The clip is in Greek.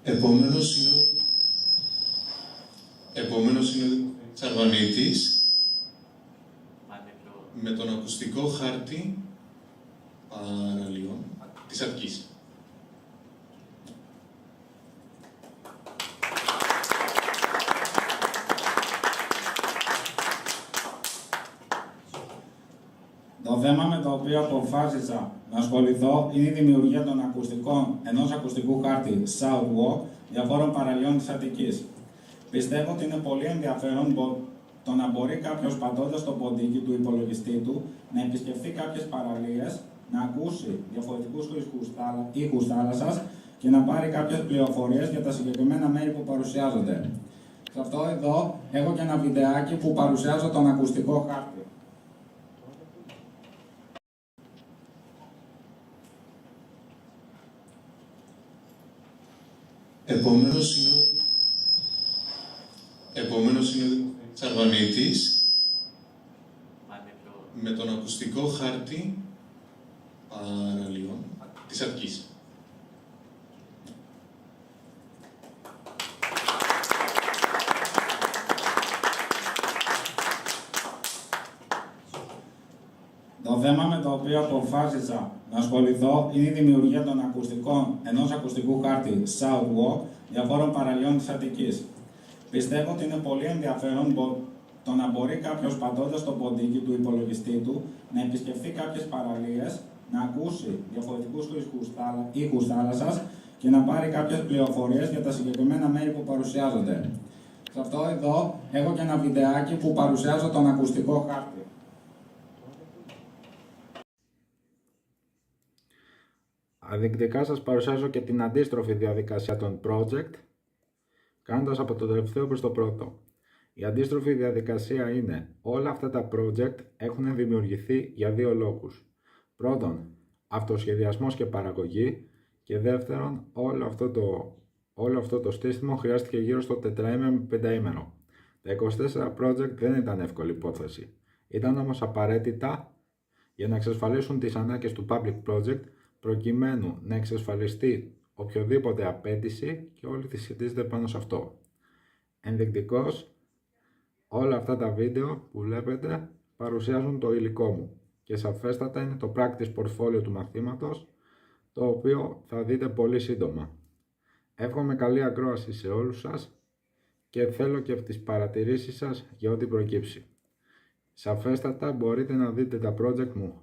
Επόμενος είναι ο Δημήτρης Αρβανίτης με τον ακουστικό χάρτη παραλίων της Αττικής. Το θέμα με το οποίο αποφάσισα να ασχοληθώ είναι η δημιουργία των ακουστικών ενός ακουστικού χάρτη Southwalk διαφόρων παραλίων της Αττικής. Πιστεύω ότι είναι πολύ ενδιαφέρον το να μπορεί κάποιος πατώντας στο ποντίκι του υπολογιστή του να επισκεφθεί κάποιες παραλίες, να ακούσει διαφορετικούς ήχους θάλασσας και να πάρει κάποιες πληροφορίες για τα συγκεκριμένα μέρη που παρουσιάζονται. Σε αυτό εδώ έχω και ένα βιντεάκι που παρουσιάζω τον ακουστικό χάρτη. Επόμενος είναι ο Δημήτρης Αρβανίτης με τον ακουστικό χάρτη παραλίων της Αττικής. Το θέμα με το οποίο αποφάσισα να ασχοληθώ είναι η δημιουργία των ακουστικών ενός ακουστικού χάρτη Southwalk διαφόρων παραλίων της Αττικής. Πιστεύω ότι είναι πολύ ενδιαφέρον το να μπορεί κάποιος πατώντας στο ποντίκι του υπολογιστή του να επισκεφθεί κάποιες παραλίες, να ακούσει διαφορετικούς ήχους θάλασσας και να πάρει κάποιες πληροφορίες για τα συγκεκριμένα μέρη που παρουσιάζονται. Σε αυτό εδώ έχω και ένα βιντεάκι που παρουσιάζω τον ακουστικό χάρτη. Αδεικτικά σας παρουσιάζω και την αντίστροφη διαδικασία των project, κάνοντας από το τελευταίο προς το πρώτο. Η αντίστροφη διαδικασία είναι όλα αυτά τα project έχουν δημιουργηθεί για δύο λόγους. Πρώτον, αυτοσχεδιασμός και παραγωγή και δεύτερον, όλο αυτό το σύστημα χρειάστηκε γύρω στο 4ήμερο με 5ήμερο. Τα 24 project δεν ήταν εύκολη υπόθεση. Ήταν όμως απαραίτητα για να εξασφαλίσουν τις ανάγκες του public project προκειμένου να εξασφαλιστεί οποιοδήποτε απέτηση και όλη τη σχετίζεται πάνω σε αυτό. Ενδεικτικώς, όλα αυτά τα βίντεο που βλέπετε παρουσιάζουν το υλικό μου και σαφέστατα είναι το practice portfolio του μαθήματος, το οποίο θα δείτε πολύ σύντομα. Εύχομαι καλή ακρόαση σε όλους σας και θέλω και τις παρατηρήσεις σας για ό,τι προκύψει. Σαφέστατα μπορείτε να δείτε τα project μου